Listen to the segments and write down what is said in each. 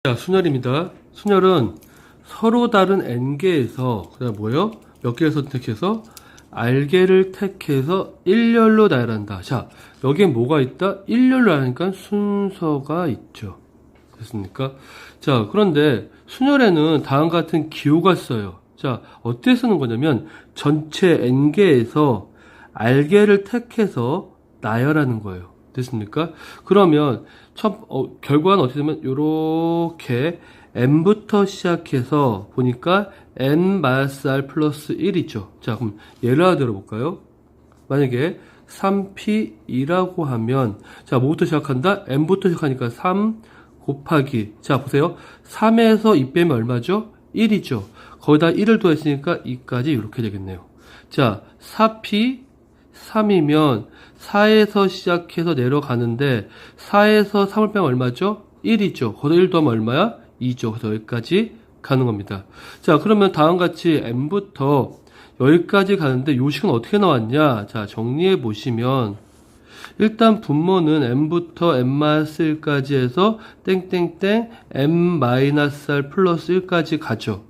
자, 순열입니다. 순열은 서로 다른 n개에서 그다음 뭐예요? 몇 개를 선택해서 r개를 택해서 일렬로 나열한다. 자, 여기에 뭐가 있다? 일렬로 나열하니까 순서가 있죠. 됐습니까? 자, 그런데 순열에는 다음과 같은 기호가 써요. 자, 어떻게 쓰는 거냐면 전체 n개에서 r개를 택해서 나열하는 거예요. 됐습니까? 그러면 결과는 어떻게 되면 요렇게 n부터 시작해서 보니까 n-r 플러스 1이죠. 자, 그럼 예를 하나 들어볼까요? 만약에 3p이라고 하면 자, 뭐부터 시작한다? n부터 시작하니까 3 곱하기 자, 보세요. 3에서 2 빼면 얼마죠? 1이죠. 거기다 1을 더했으니까 2까지 이렇게 되겠네요. 자, 4p 3이면 4에서 시작해서 내려가는데 4에서 3을 빼면 얼마죠? 1이죠. 거기다 1 더하면 얼마야? 2죠. 그래서 여기까지 가는 겁니다. 자, 그러면 다음같이 n부터 여기까지 가는데 요식은 어떻게 나왔냐? 자, 정리해 보시면 일단 분모는 n부터 n-1까지 해서 땡땡땡 n-r 플러스 1까지 가죠.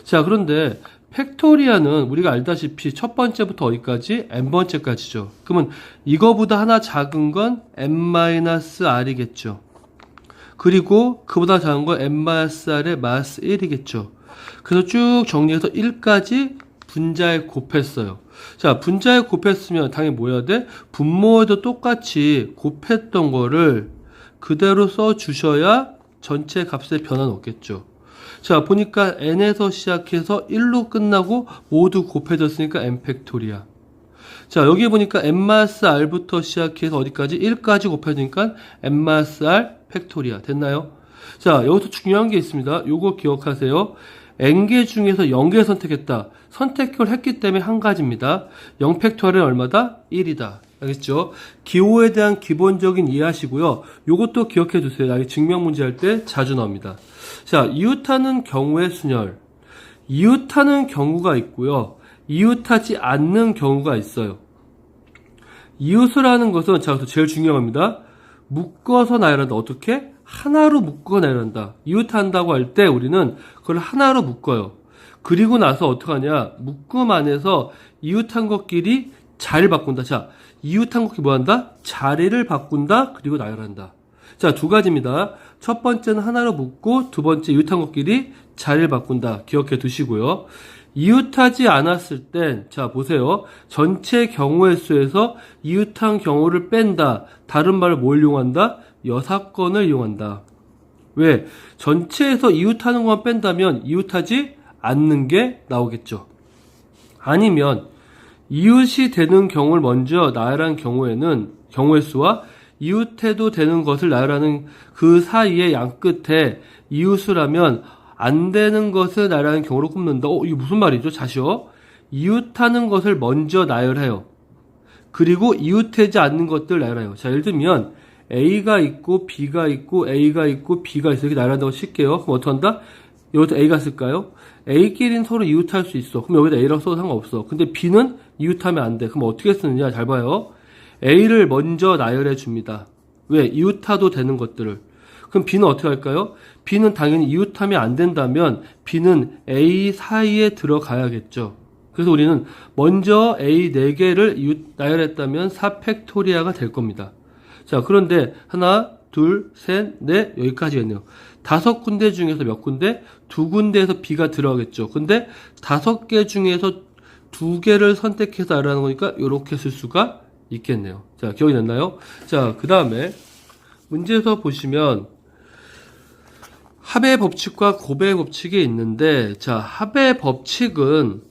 자, 그런데 팩토리아는 우리가 알다시피 첫 번째부터 어디까지? n번째까지죠. 그러면 이거보다 하나 작은 건 n-r이겠죠. 그리고 그보다 작은 건 n-r의 마이너스 1이겠죠. 그래서 쭉 정리해서 1까지 분자에 곱했어요. 자, 분자에 곱했으면 당연히 뭐 해야 돼? 분모에도 똑같이 곱했던 거를 그대로 써 주셔야 전체 값의 변화는 없겠죠. 자, 보니까 n에서 시작해서 1로 끝나고 모두 곱해졌으니까 n 팩토리아. 자, 여기 보니까 n-r부터 시작해서 어디까지? 1까지 곱해지니까 n-r 팩토리아. 됐나요? 자, 여기서 중요한 게 있습니다. 요거 기억하세요. n개 중에서 0개 선택했다. 선택을 했기 때문에 한 가지입니다. 0 팩토리아는 얼마다? 1이다. 알겠죠? 기호에 대한 기본적인 이해하시고요. 요것도 기억해 주세요. 나중에 증명 문제 할 때 자주 나옵니다. 자, 이웃하는 경우의 순열. 이웃하는 경우가 있고요. 이웃하지 않는 경우가 있어요. 이웃을 하는 것은 자, 제일 중요합니다. 묶어서 나열한다. 어떻게? 하나로 묶어 나열한다. 이웃한다고 할 때 우리는 그걸 하나로 묶어요. 그리고 나서 어떻게 하냐? 묶음 안에서 이웃한 것끼리 자리를 바꾼다. 자, 이웃한 것끼리 뭐 한다? 자리를 바꾼다. 그리고 나열한다. 자, 두 가지입니다. 첫 번째는 하나로 묶고 두 번째 이웃한 것끼리 자리를 바꾼다. 기억해 두시고요. 이웃하지 않았을 땐, 자, 보세요. 전체 경우의 수에서 이웃한 경우를 뺀다. 다른 말을 뭘 이용한다? 여사건을 이용한다. 왜? 전체에서 이웃하는 것만 뺀다면 이웃하지 않는 게 나오겠죠. 아니면 이웃이 되는 경우를 먼저 나열한 경우에는 경우의 수와 이웃해도 되는 것을 나열하는 그 사이의 양 끝에 이웃을 하면 안 되는 것을 나열하는 경우로 꼽는다. 이게 무슨 말이죠? 자시오. 이웃하는 것을 먼저 나열해요. 그리고 이웃하지 않는 것들 나열해요. 자, 예를 들면 A가 있고 B가 있고 A가 있고 B가 있어. 이렇게 나열한다고 칠게요. 그럼 어떻게 한다? 여기서 A가 쓸까요? A끼리는 서로 이웃할 수 있어. 그럼 여기다 A라고 써도 상관없어. 근데 B는 이웃하면 안 돼. 그럼 어떻게 쓰느냐? 잘 봐요. A를 먼저 나열해 줍니다. 왜? 이웃하도 되는 것들을. 그럼 B는 어떻게 할까요? B는 당연히 이웃하면 안 된다면 B는 A 사이에 들어가야겠죠. 그래서 우리는 먼저 A 4개를 이웃 나열했다면 4팩토리아가 될 겁니다. 자, 그런데 하나, 둘, 셋, 넷 여기까지겠네요. 5군데 중에서 몇 군데? 2군데에서 B가 들어가겠죠. 근데 5개 중에서 2개를 선택해서 나열하는 거니까 이렇게 쓸 수가 있겠네요. 자, 기억이 났나요? 자, 그 다음에 문제에서 보시면 합의 법칙과 고배의 법칙이 있는데, 자, 합의 법칙은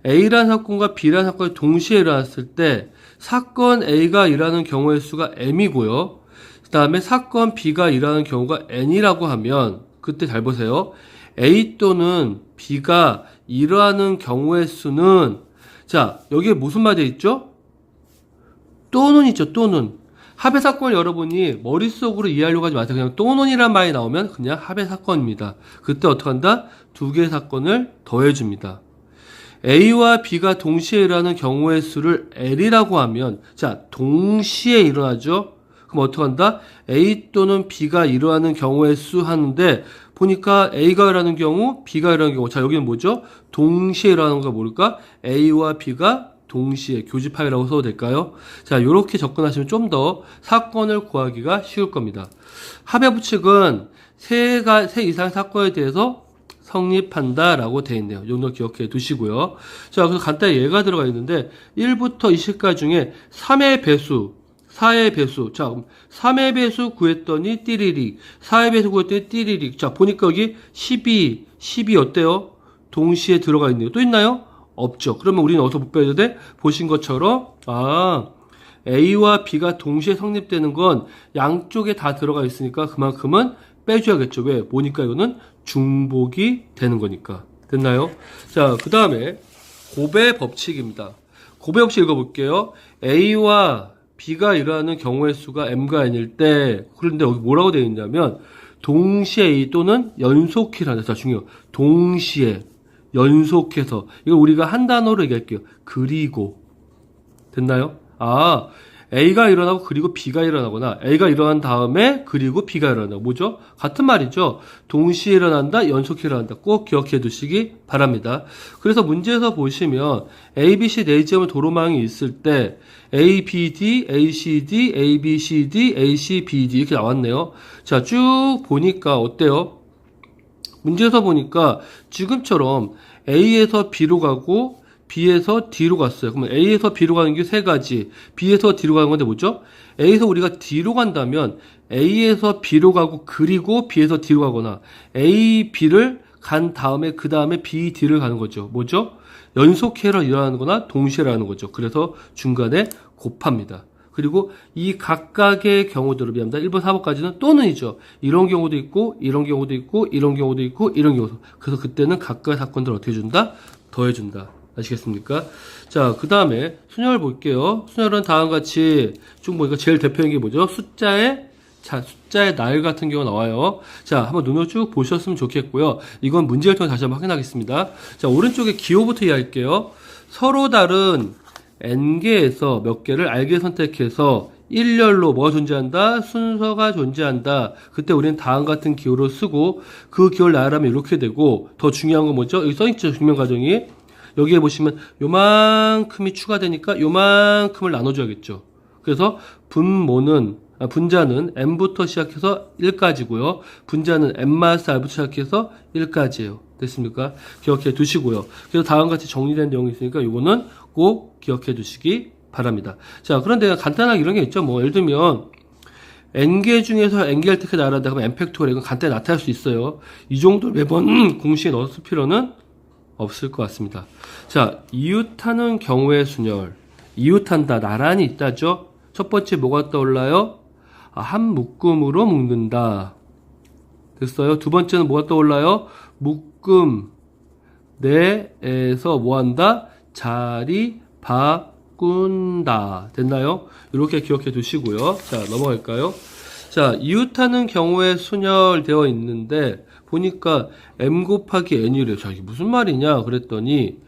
A라는 사건과 B라는 사건이 동시에 일어났을 때 사건 A가 일어나는 경우의 수가 M이고요. 그 다음에 사건 B가 일어나는 경우가 N이라고 하면 그때 잘 보세요. A 또는 B가 일어나는 경우의 수는 자, 여기에 무슨 말이 되어 있죠? 또는 있죠. 또는. 합의 사건을 여러분이 머릿속으로 이해하려고 하지 마세요. 그냥 또는이란 말이 나오면 그냥 합의 사건입니다. 그때 어떻게 한다? 2개의 사건을 더해줍니다. A와 B가 동시에 일어나는 경우의 수를 L이라고 하면 자, 동시에 일어나죠. 그럼 어떻게 한다? A 또는 B가 일어나는 경우의 수 하는데 보니까 A가 일어나는 경우, B가 일어나는 경우. 자, 여기는 뭐죠? 동시에 일어나는 거 뭘까? A와 B가 동시에 교집합이라고 써도 될까요? 자, 이렇게 접근하시면 좀 더 사건을 구하기가 쉬울 겁니다. 합의 부칙은 세 이상의 사건에 대해서 성립한다라고 되어 있네요. 이 정도 기억해 두시고요. 자, 그래서 간단히 예가 들어가 있는데 1부터 20까지 중에 3의 배수, 4의 배수. 자, 그럼 3의 배수 구했더니 띠리릭, 4의 배수 구했더니 띠리릭. 자, 보니까 여기 12 어때요? 동시에 들어가 있네요. 또 있나요? 없죠. 그러면 우리는 어디서 못 빼야 돼? 보신 것처럼 A와 B가 동시에 성립되는 건 양쪽에 다 들어가 있으니까 그만큼은 빼줘야겠죠. 왜? 보니까 이거는 중복이 되는 거니까. 됐나요? 자, 그 다음에 곱의 법칙입니다. 곱의 법칙 읽어볼게요. A와 B가 일어나는 경우의 수가 M과 N일 때, 그런데 여기 뭐라고 되어 있냐면, 동시에 A 또는 연속해라는, 자, 중요해요. 동시에, 연속해서. 이거 우리가 한 단어로 얘기할게요. 그리고. 됐나요? A가 일어나고 그리고 B가 일어나거나 A가 일어난 다음에 그리고 B가 일어나고 뭐죠? 같은 말이죠. 동시에 일어난다, 연속해 일어난다. 꼭 기억해 두시기 바랍니다. 그래서 문제에서 보시면 A, B, C 네 점의 도로망이 있을 때 A, B, D, A, C, D, A, B, C, D, A, C, B, D 이렇게 나왔네요. 자, 쭉 보니까 어때요? 문제에서 보니까 지금처럼 A에서 B로 가고 B에서 D로 갔어요. 그러면 A에서 B로 가는 게 세 가지, B에서 D로 가는 건데 뭐죠? A에서 우리가 D로 간다면 A에서 B로 가고 그리고 B에서 D로 가거나 A, B를 간 다음에 그 다음에 B, D를 가는 거죠. 뭐죠? 연속해로 일어나는 거나 동시에 일어나는 거죠. 그래서 중간에 곱합니다. 그리고 이 각각의 경우들을 비합니다. 1번, 4번까지는 또는이죠. 이런 경우도 있고, 이런 경우도 있고, 이런 경우도 있고, 이런 경우도. 그래서 그때는 각각의 사건들을 어떻게 해준다? 더해준다. 아시겠습니까? 자, 그 다음에 순열 볼게요. 순열은 다음과 같이 쭉 보니까 제일 대표적인 게 뭐죠? 숫자의 날 같은 경우가 나와요. 자, 한번 눈으로 쭉 보셨으면 좋겠고요. 이건 문제를 통해 다시 한번 확인하겠습니다. 자, 오른쪽에 기호부터 이해할게요. 서로 다른 n개에서 몇 개를 알게 선택해서 일렬로 뭐가 존재한다? 순서가 존재한다. 그때 우리는 다음 같은 기호를 쓰고 그 기호를 나열하면 이렇게 되고 더 중요한 건 뭐죠? 여기 써있죠. 증명 과정이. 여기에 보시면 요만큼이 추가되니까 요만큼을 나눠줘야겠죠. 그래서 분자는 n부터 시작해서 1까지고요. 분자는 n-r부터 시작해서 1까지예요. 됐습니까? 기억해 두시고요. 그래서 다음과 같이 정리된 내용이 있으니까 요거는 꼭 기억해 두시기 바랍니다. 자, 그런데 간단하게 이런 게 있죠. 뭐 예를 들면 n개 중에서 n개를 택해 나열한다 하면 n팩토리얼 이건 간단히 나타날 수 있어요. 이 정도를 매번 공식에 넣을 필요는 없을 것 같습니다. 자, 이웃하는 경우의 순열. 이웃한다, 나란히 있다죠. 첫 번째 뭐가 떠올라요? 한 묶음으로 묶는다. 됐어요? 두 번째는 뭐가 떠올라요? 묶음 내에서 뭐한다? 자리 바꾼다. 됐나요? 이렇게 기억해 두시고요. 자, 넘어갈까요? 자, 이웃하는 경우에 순열되어 있는데 보니까 m 곱하기 n이래요. 자, 이게 무슨 말이냐 그랬더니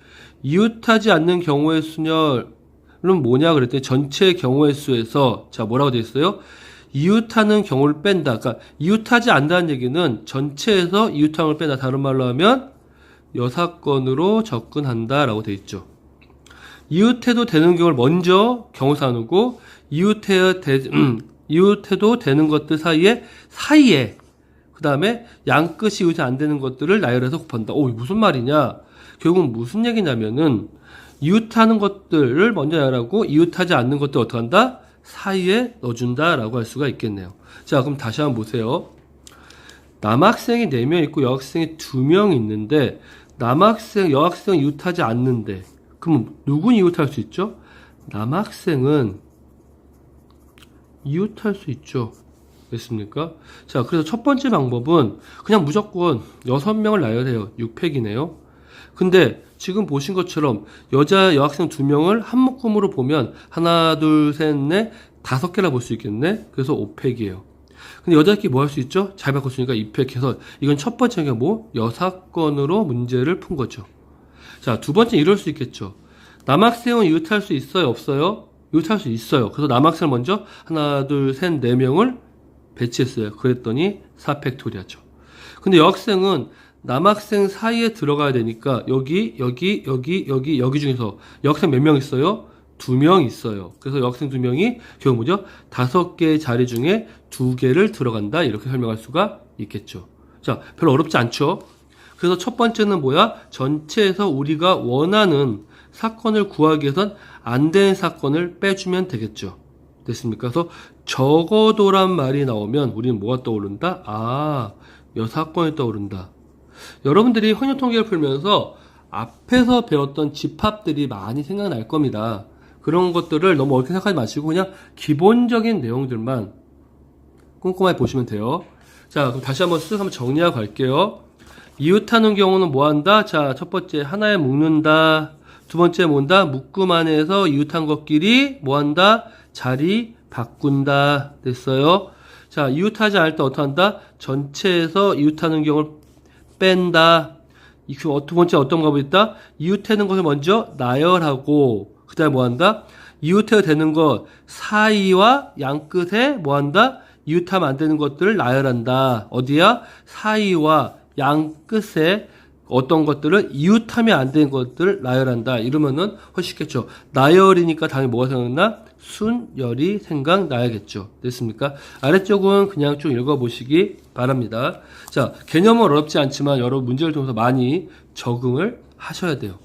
이웃하지 않는 경우의 순열은 뭐냐 그랬더니 전체 경우의 수에서 자, 뭐라고 되어 있어요? 이웃하는 경우를 뺀다. 그러니까 이웃하지 않는다는 얘기는 전체에서 이웃하는 걸 뺀다. 다른 말로 하면 여사건으로 접근한다라고 되어 있죠. 이웃해도 되는 경우를 먼저 경우사 나누고 이웃해도 되는 것들 사이에 그 다음에 양끝이 이웃이 안 되는 것들을 나열해서 곱한다. 오, 무슨 말이냐? 결국은 무슨 얘기냐면은 이웃하는 것들을 먼저 나열하고 이웃하지 않는 것들 어떻게 한다? 사이에 넣어준다라고 할 수가 있겠네요. 자, 그럼 다시 한번 보세요. 남학생이 4명 있고 여학생이 2명 있는데 여학생은 이웃하지 않는데 그럼 누군 이웃할 수 있죠? 남학생은 이웃할 수 있죠. 됐습니까? 자, 그래서 첫 번째 방법은 그냥 무조건 6명을 나열해요. 6팩이네요. 근데 지금 보신 것처럼 여학생 2명을 한 묶음으로 보면 하나, 둘, 셋, 넷, 5개나 볼 수 있겠네. 그래서 5팩이에요. 근데 여자끼리 뭐 할 수 있죠? 잘 바꿨으니까 2팩 해서 이건 첫 번째가 뭐? 여사건으로 문제를 푼 거죠. 자, 두 번째는 이럴 수 있겠죠. 남학생은 이웃할 수 있어요? 없어요? 이웃할 수 있어요. 그래서 남학생을 먼저 하나, 둘, 셋, 4명을 배치했어요. 그랬더니 4팩토리아죠. 근데 여학생은 남학생 사이에 들어가야 되니까 여기 중에서 여학생 몇 명 있어요? 2명 있어요. 그래서 여학생 2명이 결국 뭐죠? 5개의 자리 중에 2개를 들어간다. 이렇게 설명할 수가 있겠죠. 자, 별로 어렵지 않죠? 그래서 첫 번째는 뭐야? 전체에서 우리가 원하는 사건을 구하기 위해선 안 되는 사건을 빼주면 되겠죠. 됐습니까? 그래서 적어도란 말이 나오면 우리는 뭐가 떠오른다? 아, 여 사건이 떠오른다. 여러분들이 혼용 통계를 풀면서 앞에서 배웠던 집합들이 많이 생각날 겁니다. 그런 것들을 너무 어렵게 생각하지 마시고 그냥 기본적인 내용들만 꼼꼼하게 보시면 돼요. 자, 그럼 다시 한번 쓱 한번 정리하고 갈게요. 이웃하는 경우는 뭐 한다? 자, 첫 번째 하나에 묶는다. 두 번째 뭔다? 묶음 안에서 이웃한 것끼리 뭐 한다? 자리 바꾼다. 됐어요? 자, 이웃하지 않을 때 어떻게 한다? 전체에서 이웃하는 경우를 뺀다. 두 번째 어떤 방법이 있다? 이웃되는 것을 먼저 나열하고 그 다음에 뭐 한다? 이웃해야 되는 것 사이와 양 끝에 뭐 한다? 이웃하면 안 되는 것들을 나열한다. 어디야? 사이와 양 끝에 어떤 것들을 이웃하면 안 되는 것들을 나열한다. 이러면은 훨씬 쉽겠죠. 나열이니까 당연히 뭐가 생각나? 순열이 생각나야겠죠. 됐습니까? 아래쪽은 그냥 쭉 읽어보시기 바랍니다. 자, 개념은 어렵지 않지만 여러 문제를 통해서 많이 적응을 하셔야 돼요.